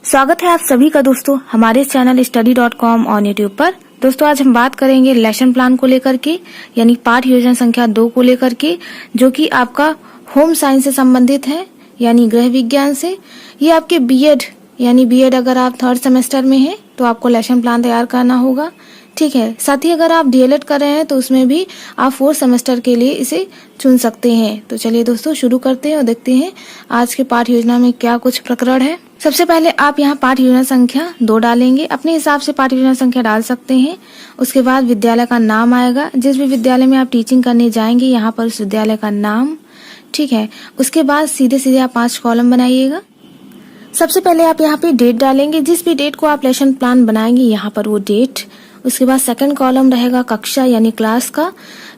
स्वागत है आप सभी का दोस्तों हमारे चैनल study.com ऑन यूट्यूब पर। दोस्तों आज हम बात करेंगे लेसन प्लान को लेकर के, यानी पाठ योजना संख्या 2 को लेकर के, जो कि आपका होम साइंस से संबंधित है, यानी गृह विज्ञान से। ये आपके बीएड यानी बीएड अगर आप 3rd सेमेस्टर में हैं तो आपको लेसन प्लान तैयार करना होगा, ठीक है। साथ ही अगर आप डीएलएड कर रहे हैं तो उसमें भी आप 4th सेमेस्टर के लिए इसे चुन सकते हैं। तो चलिए दोस्तों शुरू करते हैं और देखते हैं आज के पाठ योजना में क्या कुछ प्रकरण है। सबसे पहले आप यहाँ पाठ योजना संख्या 2 डालेंगे, अपने हिसाब से पाठ योजना संख्या डाल सकते हैं। उसके बाद विद्यालय का नाम आएगा, जिस भी विद्यालय में आप टीचिंग करने जाएंगे यहाँ पर उस विद्यालय का नाम, ठीक है। उसके बाद सीधे सीधे आप 5 कॉलम बनाइएगा। सबसे पहले आप यहाँ पे डेट डालेंगे, जिस भी डेट को आप लेसन प्लान बनाएंगे यहाँ पर वो डेट। उसके बाद सेकंड कॉलम रहेगा कक्षा यानी क्लास का।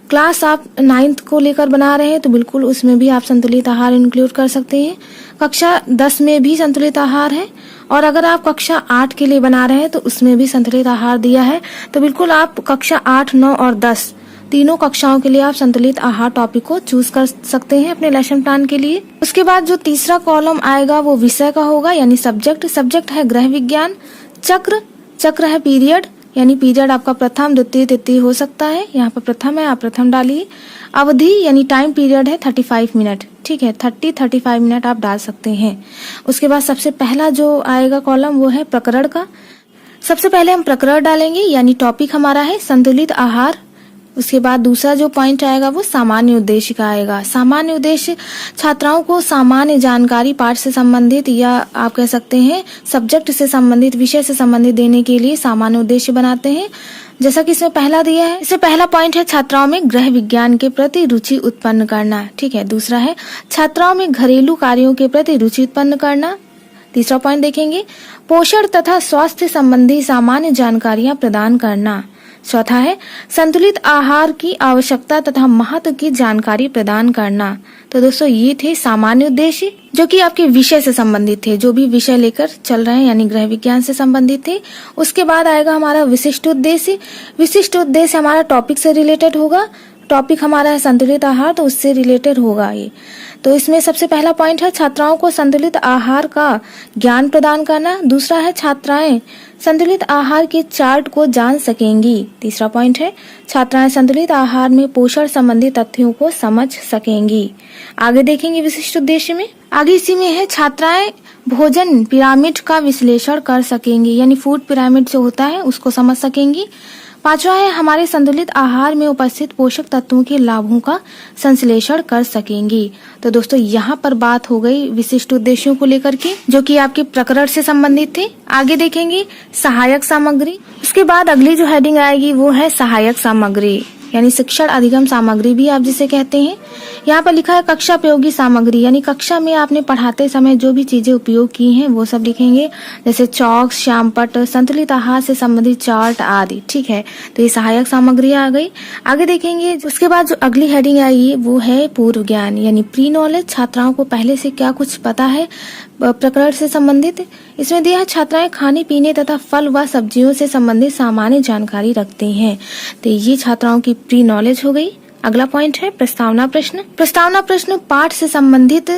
क्लास आप 9th को लेकर बना रहे हैं तो बिल्कुल उसमें भी आप संतुलित आहार इंक्लूड कर सकते हैं। कक्षा 10 में भी संतुलित आहार है, और अगर आप कक्षा 8 के लिए बना रहे हैं तो उसमें भी संतुलित आहार दिया है। तो बिल्कुल आप कक्षा 8, 9 और 10 तीनों कक्षाओं के लिए आप संतुलित आहार टॉपिक को चूज कर सकते हैं अपने लेसन प्लान के लिए। उसके बाद जो तीसरा कॉलम आएगा वो विषय का होगा, यानी सब्जेक्ट। सब्जेक्ट है गृह विज्ञान। चक्र है पीरियड, यानी पीरियड आपका प्रथम, द्वितीय, तृतीय हो सकता है। यहाँ पर प्रथम है, आप प्रथम डालिए। अवधि यानी टाइम पीरियड है 35 मिनट, ठीक है। 35 मिनट आप डाल सकते हैं। उसके बाद सबसे पहला जो आएगा कॉलम वो है प्रकरण का। सबसे पहले हम प्रकरण डालेंगे, यानी टॉपिक हमारा है संतुलित आहार। उसके बाद दूसरा जो पॉइंट आएगा वो सामान्य उद्देश्य का आएगा। सामान्य उद्देश्य छात्राओं को सामान्य जानकारी पाठ से संबंधित, या आप कह सकते हैं सब्जेक्ट से संबंधित, विषय से संबंधित देने के लिए सामान्य उद्देश्य बनाते हैं, जैसा कि इसमें पहला दिया है। इससे पहला पॉइंट है छात्राओं में गृह विज्ञान के प्रति रुचि उत्पन्न करना, ठीक है। दूसरा है छात्राओं में घरेलू कार्यों के प्रति रुचि उत्पन्न करना। तीसरा पॉइंट देखेंगे पोषण तथा स्वास्थ्य संबंधी सामान्य जानकारियां प्रदान करना। चौथा है संतुलित आहार की आवश्यकता तथा महत्व की जानकारी प्रदान करना। तो दोस्तों ये थे सामान्य उद्देश्य, जो कि आपके विषय से संबंधित थे, जो भी विषय लेकर चल रहे हैं यानी गृह विज्ञान से संबंधित थे। उसके बाद आएगा हमारा विशिष्ट उद्देश्य। विशिष्ट उद्देश्य हमारा टॉपिक से रिलेटेड होगा। टॉपिक हमारा है संतुलित आहार, तो उससे रिलेटेड होगा ये। तो इसमें सबसे पहला पॉइंट है छात्राओं को संतुलित आहार का ज्ञान प्रदान करना। दूसरा है छात्राएं संतुलित आहार के चार्ट को जान सकेंगी। तीसरा पॉइंट है छात्राएं संतुलित आहार में पोषण संबंधी तथ्यों को समझ सकेंगी। आगे देखेंगे विशिष्ट उद्देश्य में, आगे इसी में है छात्राएं भोजन पिरामिड का विश्लेषण कर सकेंगी, यानी फूड पिरामिड जो होता है उसको समझ सकेंगी। पांचवा है हमारे संतुलित आहार में उपस्थित पोषक तत्वों के लाभों का संश्लेषण कर सकेंगी। तो दोस्तों यहाँ पर बात हो गई विशिष्ट उद्देश्यों को लेकर के, जो कि आपके प्रकरण से संबंधित थे। आगे देखेंगे सहायक सामग्री। उसके बाद अगली जो हेडिंग आएगी वो है सहायक सामग्री, यानी शिक्षण अधिगम सामग्री भी आप जिसे कहते हैं। यहाँ पर लिखा है कक्षा उपयोगी सामग्री, यानी कक्षा में आपने पढ़ाते समय जो भी चीजें उपयोग की हैं वो सब लिखेंगे, जैसे चौक, श्यामपट्ट, संतुलित आहार से संबंधित चार्ट आदि, ठीक है। तो ये सहायक सामग्री आ गई। आगे देखेंगे उसके बाद जो अगली हेडिंग आएगी वो है पूर्व ज्ञान, यानी प्री नॉलेज। छात्राओं को पहले से क्या कुछ पता है प्रकरण से संबंधित। इसमें दिया है छात्राएं खाने पीने तथा फल व सब्जियों से संबंधित सामान्य जानकारी रखते हैं। तो ये छात्राओं की प्री नॉलेज हो गई। अगला पॉइंट है प्रस्तावना प्रश्न। प्रस्तावना प्रश्न पाठ से संबंधित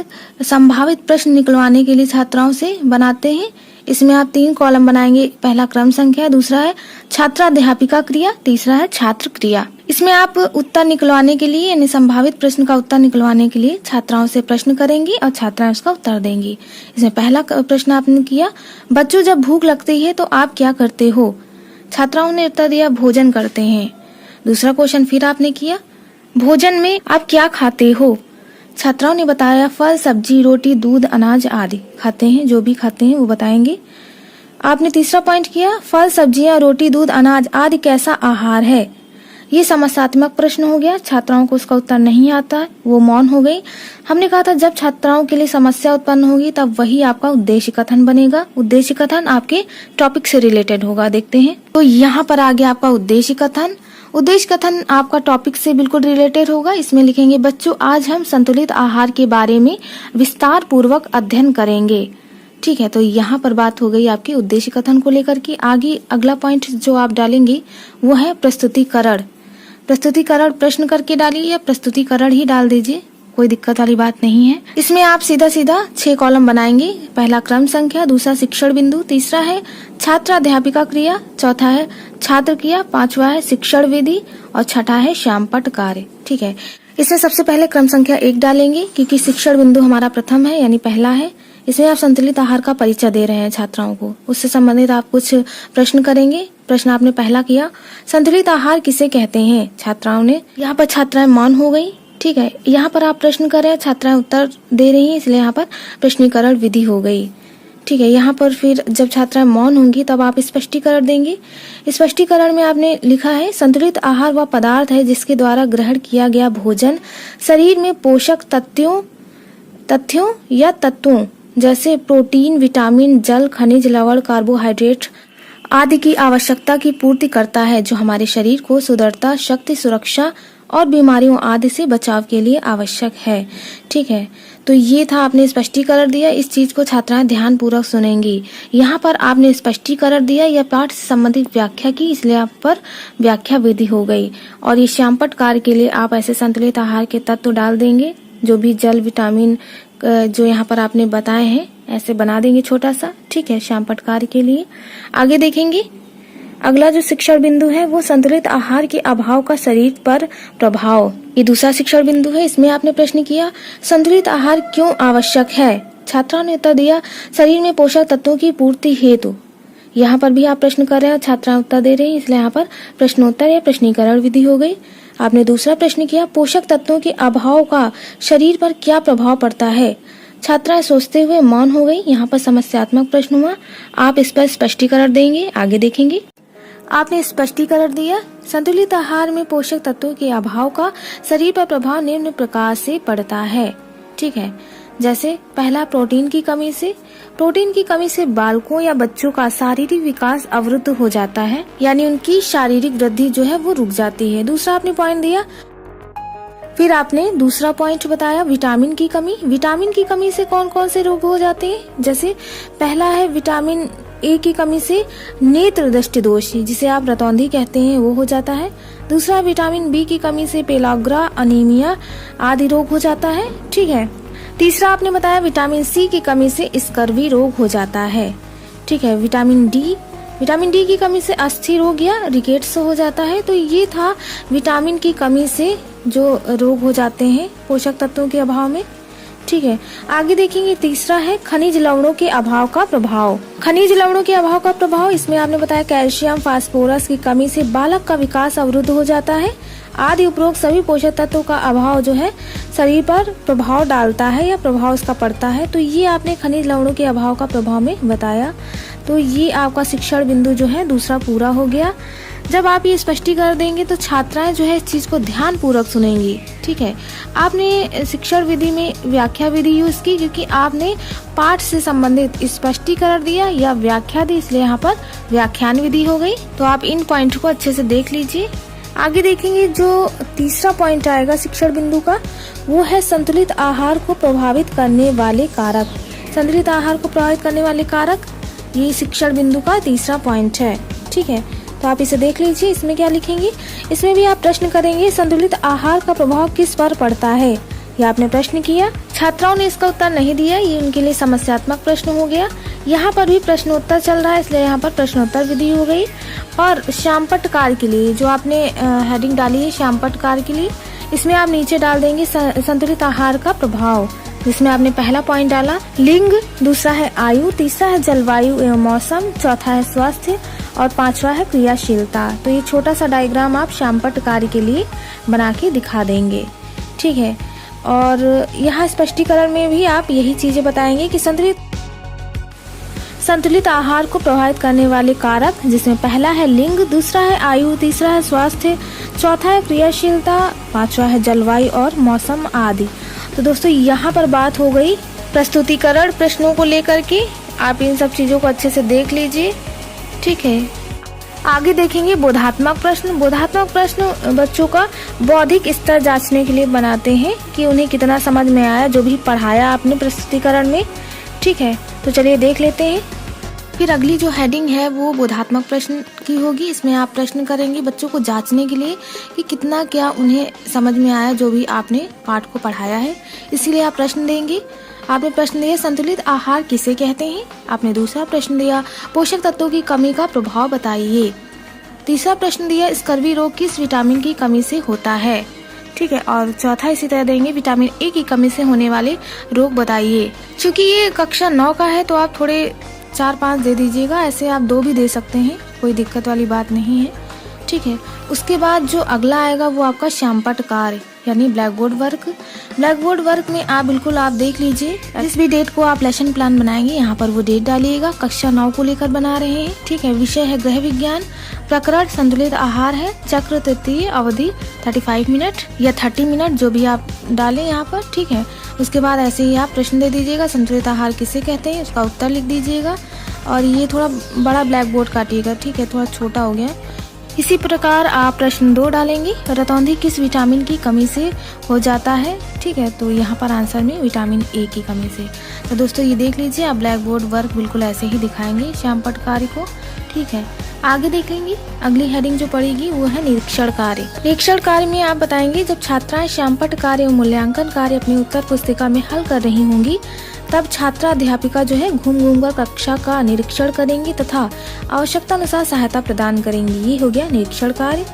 संभावित प्रश्न निकलवाने के लिए छात्राओं से बनाते हैं। इसमें आप 3 कॉलम बनाएंगे। पहला क्रम संख्या, दूसरा है छात्राध्यापिका क्रिया, तीसरा है छात्र क्रिया। इसमें आप उत्तर निकलवाने के लिए, यानी संभावित प्रश्न का उत्तर निकलवाने के लिए छात्राओं से प्रश्न करेंगी और छात्राएं उसका उत्तर देंगी। इसमें पहला प्रश्न आपने किया, बच्चों जब भूख लगती है तो आप क्या करते हो? छात्राओं ने उत्तर दिया भोजन करते हैं। दूसरा क्वेश्चन फिर आपने किया, भोजन में आप क्या खाते हो? छात्राओं ने बताया फल, सब्जी, रोटी, दूध, अनाज आदि खाते हैं, जो भी खाते हैं वो बताएंगे। आपने तीसरा पॉइंट किया, फल, सब्जियां, रोटी, दूध, अनाज आदि कैसा आहार है? ये समस्यात्मक प्रश्न हो गया। छात्राओं को उसका उत्तर नहीं आता, वो मौन हो गई। हमने कहा था जब छात्राओं के लिए समस्या उत्पन्न होगी तब वही आपका उद्देश्य कथन बनेगा। उद्देश्य कथन आपके टॉपिक से रिलेटेड होगा। देखते हैं, तो यहाँ पर आ गया आपका उद्देश्य कथन। उद्देश्य कथन आपका टॉपिक से बिल्कुल रिलेटेड होगा। इसमें लिखेंगे बच्चों आज हम संतुलित आहार के बारे में विस्तार पूर्वक अध्ययन करेंगे, ठीक है। तो यहाँ पर बात हो गई आपके उद्देश्य कथन को लेकर के। आगे अगला पॉइंट जो आप डालेंगे वो है प्रस्तुतिकरण। प्रस्तुतिकरण प्रश्न करके डालिए या प्रस्तुतिकरण ही डाल दीजिए, कोई दिक्कत वाली बात नहीं है। इसमें आप सीधा सीधा 6 कॉलम बनाएंगे। पहला क्रम संख्या, दूसरा शिक्षण बिंदु, तीसरा है छात्र अध्यापिका क्रिया, चौथा है छात्र क्रिया, पांचवा है शिक्षण विधि और छठा है श्यामपट्ट कार्य। ठीक है, इसमें सबसे पहले क्रम संख्या 1 डालेंगे क्योंकि शिक्षण बिंदु हमारा प्रथम है यानी पहला है। इसमें आप संतुलित आहार का परिचय दे रहे हैं छात्राओं को, उससे संबंधित आप कुछ प्रश्न करेंगे। प्रश्न आपने पहला किया, संतुलित आहार किसे कहते हैं? छात्राओं ने, यहाँ पर छात्राएं मौन हो गई। ठीक है, यहाँ पर आप प्रश्न कर रहे हैं, छात्राएं उत्तर दे रही हैं, इसलिए यहाँ पर प्रश्नीकरण विधि हो गई। ठीक है, यहाँ पर फिर जब छात्राएं मौन होंगी तब आप स्पष्टीकरण देंगे। स्पष्टीकरण में आपने लिखा है, संतुलित आहार वह पदार्थ है जिसके द्वारा ग्रहण किया गया भोजन शरीर में पोषक तथ्यों या तत्वों जैसे प्रोटीन, विटामिन, जल, खनिज, लवण, कार्बोहाइड्रेट आदि की आवश्यकता की पूर्ति करता है, जो हमारे शरीर को सुदृढ़ता, शक्ति, सुरक्षा और बीमारियों आदि से बचाव के लिए आवश्यक है। ठीक है, तो ये था, आपने स्पष्टीकरण दिया। इस चीज को छात्राएं ध्यान पूर्वक सुनेंगी। यहाँ पर आपने स्पष्टीकरण दिया या पाठ से संबंधित व्याख्या की, इसलिए आप पर व्याख्या विधि हो गई। और ये श्यामपट्ट कार्य के लिए आप ऐसे संतुलित आहार के तत्व डाल देंगे, जो भी जल, विटामिन जो यहाँ पर आपने बताए हैं ऐसे बना देंगे छोटा सा। ठीक है, श्यामपट्ट कार्य के लिए आगे देखेंगे। अगला जो शिक्षण बिंदु है वो संतुलित आहार के अभाव का शरीर पर प्रभाव, ये दूसरा शिक्षण बिंदु है। इसमें आपने प्रश्न किया, संतुलित आहार क्यों आवश्यक है? छात्राओं ने उत्तर दिया, शरीर में पोषक तत्वों की पूर्ति हेतु। यहाँ पर भी आप प्रश्न कर रहे हैं, छात्राएं उत्तर दे रही हैं, इसलिए यहाँ पर प्रश्नोत्तर या प्रश्नीकरण विधि हो गई। आपने दूसरा प्रश्न किया, पोषक तत्वों के अभाव का शरीर पर क्या प्रभाव पड़ता है? छात्राएं सोचते हुए मौन हो गई। यहाँ पर समस्यात्मक प्रश्न हुआ, आप इस पर स्पष्टीकरण देंगे। आगे देखेंगे, आपने स्पष्टीकरण दिया, संतुलित आहार में पोषक तत्वों के अभाव का शरीर पर प्रभाव निम्न प्रकार से पड़ता है। ठीक है, जैसे पहला, प्रोटीन की कमी से। प्रोटीन की कमी से बालकों या बच्चों का शारीरिक विकास अवरुद्ध हो जाता है, यानी उनकी शारीरिक वृद्धि जो है वो रुक जाती है। दूसरा आपने पॉइंट दिया। फिर आपने दूसरा पॉइंट बताया, विटामिन की कमी। विटामिन की कमी से कौन कौन से रोग हो जाते हैं? जैसे पहला है विटामिन ए की कमी से नेत्र दृष्टि दोष, जिसे आप रतौंधी कहते हैं, वो हो जाता है। दूसरा, विटामिन बी की कमी से पेलाग्रा, अनीमिया आदि रोग हो जाता है। ठीक है, तीसरा आपने बताया, विटामिन सी की कमी से स्कर्वी रोग हो जाता है। ठीक है, विटामिन डी की कमी से अस्थि रोग या रिकेट्स हो जाता है। तो ये था विटामिन की कमी से जो रोग हो जाते हैं पोषक तत्वों के अभाव में। ठीक है, आगे देखेंगे। तीसरा है खनिज लवणों के अभाव का प्रभाव। खनिज लवणों के अभाव का प्रभाव, इसमें आपने बताया कैल्शियम, फास्फोरस की कमी से बालक का विकास अवरुद्ध हो जाता है। आदि उपरोक्त सभी पोषक तत्वों का अभाव जो है शरीर पर प्रभाव डालता है या प्रभाव उसका पड़ता है। तो ये आपने खनिज लवणों के अभाव का प्रभाव में बताया। तो ये आपका शिक्षण बिंदु जो है दूसरा पूरा हो गया। जब आप ये स्पष्टीकरण देंगे तो छात्राएं जो है इस चीज को ध्यान पूर्वक सुनेंगी। ठीक है, आपने शिक्षण विधि में व्याख्या विधि यूज की क्योंकि आपने पाठ से संबंधित स्पष्टीकरण दिया या व्याख्या दी, इसलिए यहाँ पर व्याख्यान विधि हो गई। तो आप इन पॉइंट को अच्छे से देख लीजिए। आगे देखेंगे, जो तीसरा पॉइंट आएगा शिक्षण बिंदु का, वो है संतुलित आहार को प्रभावित करने वाले कारक। संतुलित आहार को प्रभावित करने वाले कारक, ये शिक्षण बिंदु का तीसरा पॉइंट है। ठीक है, तो आप इसे देख लीजिए। इसमें क्या लिखेंगे? इसमें भी आप प्रश्न करेंगे, संतुलित आहार का प्रभाव किस पर पड़ता है? यह आपने प्रश्न किया। छात्राओं ने इसका उत्तर नहीं दिया, ये उनके लिए समस्यात्मक प्रश्न हो गया। यहाँ पर भी प्रश्नोत्तर चल रहा है, इसलिए यहाँ पर प्रश्नोत्तर विधि हो गई। और श्यामपट्ट कार्य के लिए जो आपने हेडिंग डाली है श्यामपट्ट कार्य के लिए, इसमें आप नीचे डाल देंगे संतुलित आहार का प्रभाव, जिसमें आपने पहला पॉइंट डाला लिंग, दूसरा है आयु, तीसरा है जलवायु एवं मौसम, चौथा है स्वास्थ्य और पांचवा है क्रियाशीलता। तो ये छोटा सा डायग्राम आप श्यामपट्ट कार्य के लिए बना के दिखा देंगे। ठीक है, और यहाँ स्पष्टीकरण में भी आप यही चीजें बताएंगे कि संतुलित आहार को प्रभावित करने वाले कारक, जिसमें पहला है लिंग, दूसरा है आयु, तीसरा है स्वास्थ्य, चौथा है क्रियाशीलता, पांचवा है जलवायु और मौसम आदि। तो दोस्तों यहाँ पर बात हो गई प्रस्तुतिकरण प्रश्नों को लेकर के, आप इन सब चीजों को अच्छे से देख लीजिए। ठीक है, आगे देखेंगे बोधात्मक प्रश्न। बोधात्मक प्रश्न बच्चों का बौद्धिक स्तर जांचने के लिए बनाते हैं कि उन्हें कितना समझ में आया जो भी पढ़ाया आपने प्रस्तुतिकरण में। ठीक है, तो चलिए देख लेते हैं। फिर अगली जो हेडिंग है वो बोधात्मक प्रश्न की होगी। इसमें आप प्रश्न करेंगे बच्चों को जांचने के लिए कि कितना क्या उन्हें समझ में आया जो भी आपने पाठ को पढ़ाया है, इसीलिए आप प्रश्न देंगे। आपने प्रश्न दिया संतुलित आहार किसे कहते हैं। आपने दूसरा प्रश्न दिया पोषक तत्वों की कमी का प्रभाव बताइए। तीसरा प्रश्न दिया स्कर्वी रोग किस विटामिन की कमी से होता है, ठीक है। और चौथा इसी तरह देंगे विटामिन ए की कमी से होने वाले रोग बताइए। क्योंकि ये कक्षा 9 का है तो आप थोड़े 4-5 दे दीजिएगा, ऐसे आप 2 भी दे सकते हैं, कोई दिक्कत वाली बात नहीं है, ठीक है। उसके बाद जो अगला आएगा वो आपका श्यामपट्ट कार्य यानी black board work. Black board work में आप बिल्कुल आप देख लीजिए जिस भी डेट को आप लेसन प्लान बनाएंगे यहाँ पर वो डेट डालिएगा। कक्षा 9 को लेकर बना रहे हैं, ठीक है। विषय है गृह विज्ञान, प्रकरण संतुलित आहार है, चक्र तृतीय, अवधि 35 मिनट या 30 मिनट जो भी आप डालें यहाँ पर, ठीक है। उसके बाद ऐसे ही आप प्रश्न दे दीजिएगा संतुलित आहार किसे कहते हैं, उसका उत्तर लिख दीजिएगा। और ये थोड़ा बड़ा ब्लैक बोर्ड काटिएगा, ठीक है, थोड़ा छोटा हो गया। इसी प्रकार आप प्रश्न 2 डालेंगे रतौंधी किस विटामिन की कमी से हो जाता है, ठीक है। तो यहाँ पर आंसर में विटामिन ए की कमी से। तो दोस्तों ये देख लीजिए आप ब्लैक बोर्ड वर्क बिल्कुल ऐसे ही दिखाएंगे श्यामपट्ट कार्य को, ठीक है। आगे देखेंगे अगली हेडिंग जो पड़ेगी वो है निरीक्षण कार्य। निरीक्षण कार्य में आप बताएंगे जब छात्राएं श्यामपट्ट कार्य और मूल्यांकन कार्य अपनी उत्तर पुस्तिका में हल कर रही होंगी तब छात्रा अध्यापिका जो है घूम घूम कर कक्षा का निरीक्षण करेंगी तथा आवश्यकता अनुसार सहायता प्रदान करेंगी। ये हो गया निरीक्षण कार्य।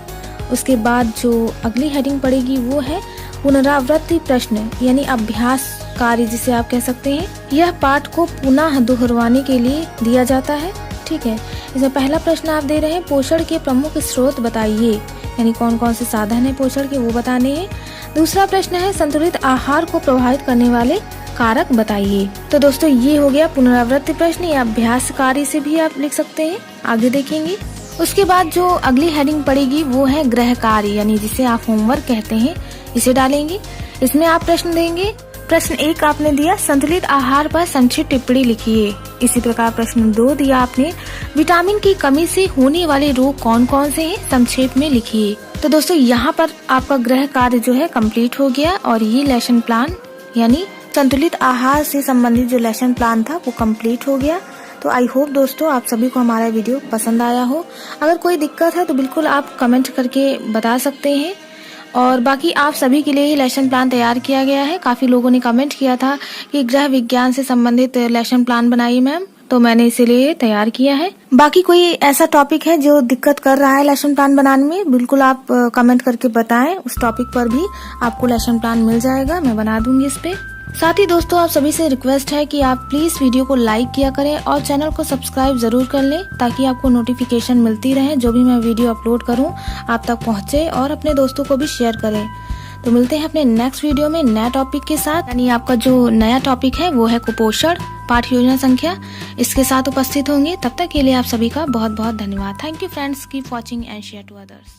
उसके बाद जो अगली हेडिंग पड़ेगी वो है पुनरावृत्ति प्रश्न यानी अभ्यास कार्य जिसे आप कह सकते हैं। यह पाठ को पुनः दोहराने के लिए दिया जाता है, ठीक है। इसमें पहला प्रश्न आप दे रहे हैं पोषण के प्रमुख स्रोत बताइए, यानी कौन कौन से साधन है पोषण के वो बताने हैं। दूसरा प्रश्न है संतुलित आहार को प्रभावित करने वाले कारक बताइए। तो दोस्तों ये हो गया पुनरावृत्ति प्रश्न या अभ्यास कार्य से भी आप लिख सकते हैं। आगे देखेंगे उसके बाद जो अगली हेडिंग पड़ेगी वो है गृह कार्य यानी जिसे आप होमवर्क कहते हैं, इसे डालेंगे। इसमें आप प्रश्न देंगे। प्रश्न 1 आपने दिया संतुलित आहार पर संक्षिप्त टिप्पणी लिखिए। इसी प्रकार प्रश्न 2 दिया आपने विटामिन की कमी से होने वाले रोग कौन कौन से हैं, संक्षेप में लिखिए। तो दोस्तों यहाँ पर आपका गृह कार्य जो है कंप्लीट हो गया और ये लेसन प्लान यानी संतुलित आहार से संबंधित जो लेसन प्लान था वो कंप्लीट हो गया। तो आई होप दोस्तों आप सभी को हमारा वीडियो पसंद आया हो। अगर कोई दिक्कत है तो बिल्कुल आप कमेंट करके बता सकते हैं। और बाकी आप सभी के लिए ही लेसन प्लान तैयार किया गया है। काफी लोगों ने कमेंट किया था कि गृह विज्ञान से संबंधित लेसन प्लान बनाइए मैम, तो मैंने इसीलिए तैयार किया है। बाकी कोई ऐसा टॉपिक है जो दिक्कत कर रहा है लेसन प्लान बनाने में, बिल्कुल आप कमेंट करके बताएं। उस टॉपिक पर भी आपको लेसन प्लान मिल जाएगा, मैं बना दूंगी इस पे। साथ ही दोस्तों आप सभी से रिक्वेस्ट है कि आप प्लीज वीडियो को लाइक किया करें और चैनल को सब्सक्राइब जरूर कर लें ताकि आपको नोटिफिकेशन मिलती रहे, जो भी मैं वीडियो अपलोड करूं आप तक पहुंचे, और अपने दोस्तों को भी शेयर करें। तो मिलते हैं अपने नेक्स्ट वीडियो में नया टॉपिक के साथ, यानी आपका जो नया टॉपिक है वो है कुपोषण पाठ योजना संख्या, इसके साथ उपस्थित होंगे। तब तक के लिए आप सभी का बहुत बहुत धन्यवाद। Thank you friends, keep watching and share to others.